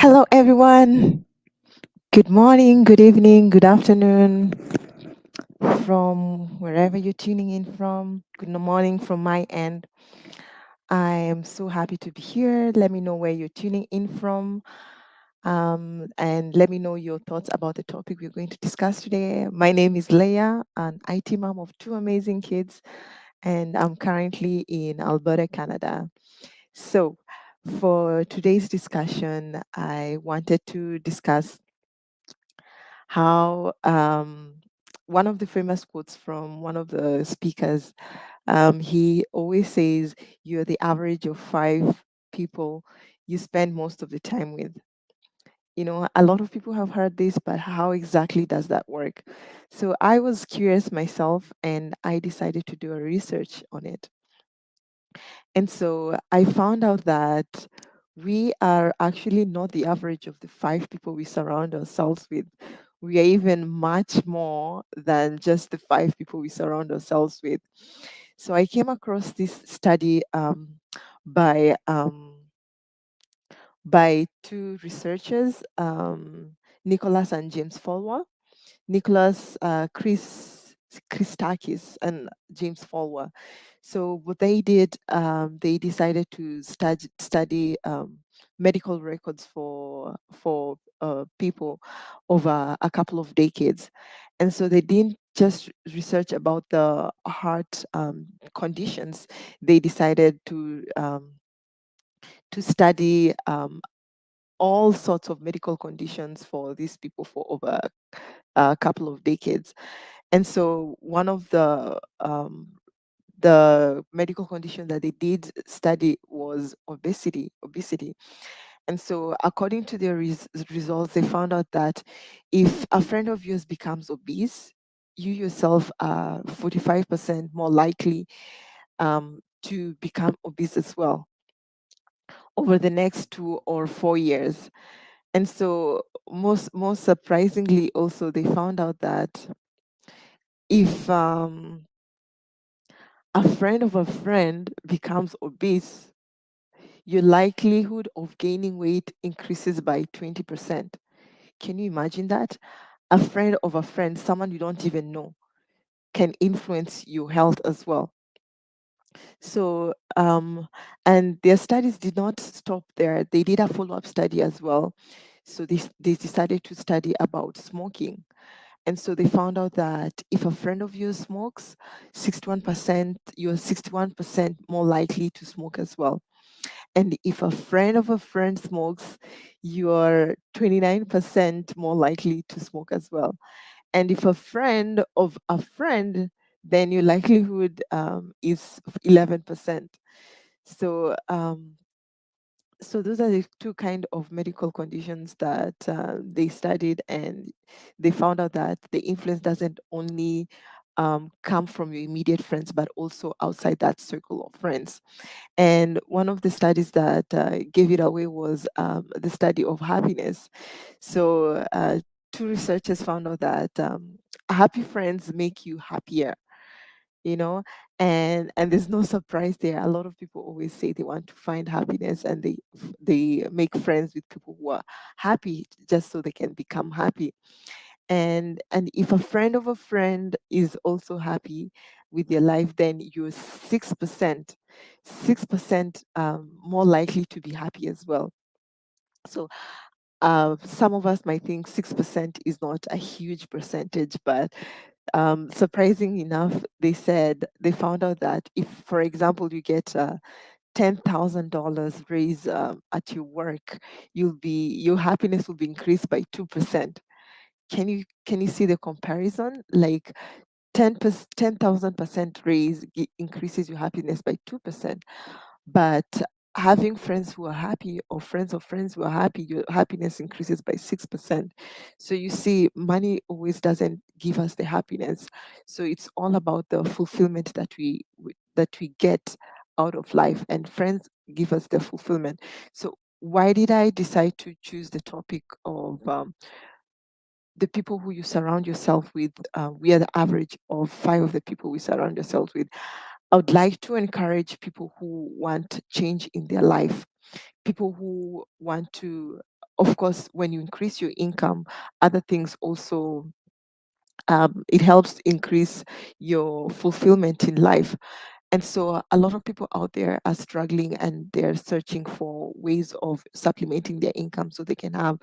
Hello, everyone. Good morning, good evening, good afternoon from wherever you're tuning in from. Good morning from my end. I am so happy to be here. Let me know where you're tuning in from, and let me know your thoughts about the topic we're going to discuss today. My name is Leah, an IT mom of two amazing kids, and I'm currently in Alberta, Canada. So, for today's discussion, I wanted to discuss how one of the famous quotes from one of the speakers, he always says, "You're the average of five people you spend most of the time with." A lot of people have heard this, but how exactly does that work? So I was curious myself and I decided to do a research on it. And so I found out that we are actually not the average of the five people we surround ourselves with. We are even much more than just the five people we surround ourselves with. So I came across this study by by two researchers, Nicholas and James Folwer. Nicholas Christakis and James Folwer. So what they did, they decided to study medical records for people over a couple of decades, and so they didn't just research about the heart conditions. They decided to study all sorts of medical conditions for these people for over a couple of decades. And so one of the medical condition that they did study was obesity. And so according to their results, they found out that if a friend of yours becomes obese, you yourself are 45% more likely to become obese as well over the next 2 or 4 years. And so most surprisingly also they found out that if a friend of a friend becomes obese, your likelihood of gaining weight increases by 20%. Can you imagine that? A friend of a friend, someone you don't even know, can influence your health as well. So, and their studies did not stop there. They did a follow up study as well. So, they decided to study about smoking. And so they found out that if a friend of yours smokes, 61%, you're 61% more likely to smoke as well. And if a friend of a friend smokes, you're 29% more likely to smoke as well. And if a friend of a friend, then your likelihood is 11%. So, so those are the two kind of medical conditions that they studied, and they found out that the influence doesn't only come from your immediate friends, but also outside that circle of friends. And one of the studies that gave it away was the study of happiness. So two researchers found out that happy friends make you happier, you know and there's no surprise there. A lot of people always say they want to find happiness, and they make friends with people who are happy just so they can become happy. And if a friend of a friend is also happy with your life, then you're 6% more likely to be happy as well. So some of us might think 6% is not a huge percentage, but surprising enough, they said they found out that if, for example, you get a $10,000 raise at your work, your happiness will be increased by 2%. Can you see the comparison? Like 10,000% raise increases your happiness by 2%. But having friends who are happy, or friends of friends who are happy, your happiness increases by 6%. So you see, money always doesn't give us the happiness. So it's all about the fulfillment that we get out of life, and friends give us the fulfillment. So why did I decide to choose the topic of the people who you surround yourself with? We are the average of five of the people we surround ourselves with. I would like to encourage people who want change in their life, people who want to of course, when you increase your income, other things also, it helps increase your fulfillment in life. And so a lot of people out there are struggling and they're searching for ways of supplementing their income so they can have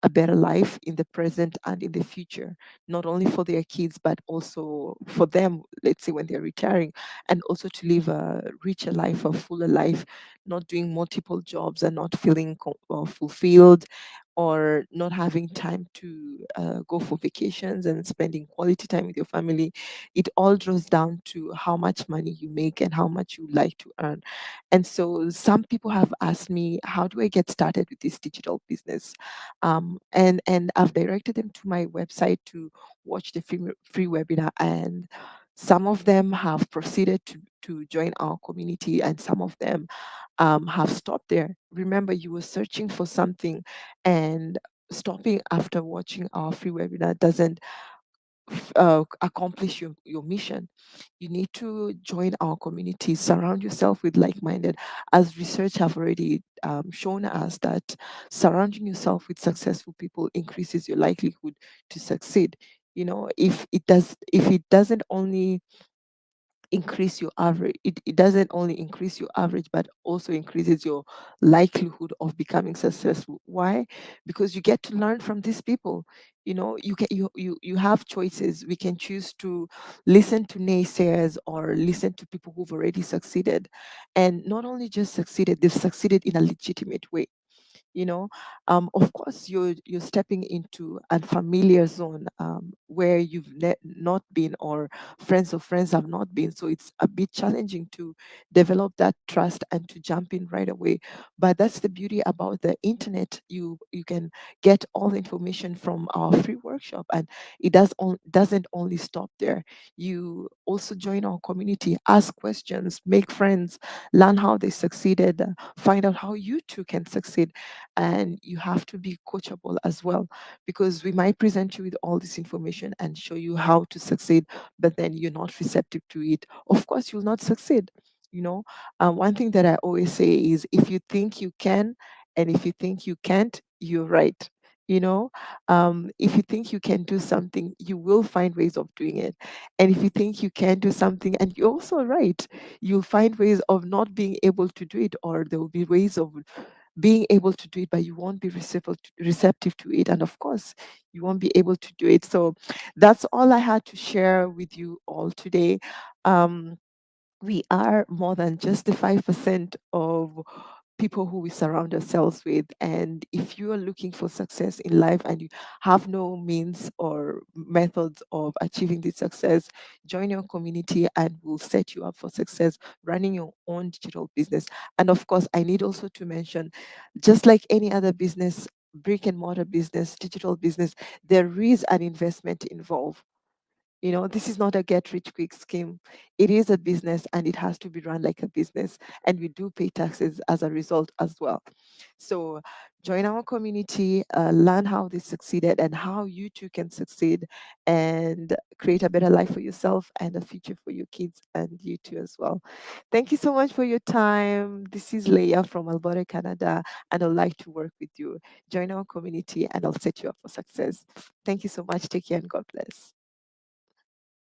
a better life in the present and in the future, not only for their kids, but also for them, let's say when they're retiring, and also to live a richer life, a fuller life, not doing multiple jobs and not feeling fulfilled, or not having time to go for vacations and spending quality time with your family. It all draws down to how much money you make and how much you like to earn. And so some people have asked me, how do I get started with this digital business? And I've directed them to my website to watch the free webinar, and some of them have proceeded to join our community, and some of them have stopped there. Remember, you were searching for something, and stopping after watching our free webinar doesn't accomplish your mission. You need to join our community, surround yourself with like-minded. As research have already shown us that surrounding yourself with successful people increases your likelihood to succeed. You know, if it doesn't only increase your average, it doesn't only increase your average but also increases your likelihood of becoming successful. Why? Because you get to learn from these people. You know, you have choices. We can choose to listen to naysayers or listen to people who've already succeeded, and not only just succeeded, they've succeeded in a legitimate way. You know, of course, you're stepping into unfamiliar zone, where you've not been, or friends of friends have not been, so it's a bit challenging to develop that trust and to jump in right away. But that's the beauty about the internet. You can get all the information from our free workshop, and doesn't only stop there. You also join our community, ask questions, make friends, learn how they succeeded, find out how you too can succeed. And you have to be coachable as well, because we might present you with all this information and show you how to succeed, but then you're not receptive to it. Of course, you'll not succeed. You know, one thing that I always say is, if you think you can and if you think you can't, you're right. You know, if you think you can do something, you will find ways of doing it. And if you think you can do something and you're also right, you'll find ways of not being able to do it, or there will be ways of being able to do it, but you won't be receptive to it. And of course, you won't be able to do it. So that's all I had to share with you all today. Um, we are more than just the 5% of people who we surround ourselves with. And if you are looking for success in life and you have no means or methods of achieving this success, join your community and we'll set you up for success running your own digital business. And of course, I need also to mention, just like any other business, brick and mortar business, digital business, there is an investment involved. You know, this is not a get rich quick scheme. It is a business and it has to be run like a business. And we do pay taxes as a result as well. So join our community, learn how they succeeded and how you too can succeed, and create a better life for yourself and a future for your kids and you too as well. Thank you so much for your time. This is Leah from Alberta, Canada, and I'd like to work with you. Join our community and I'll set you up for success. Thank you so much. Take care and God bless.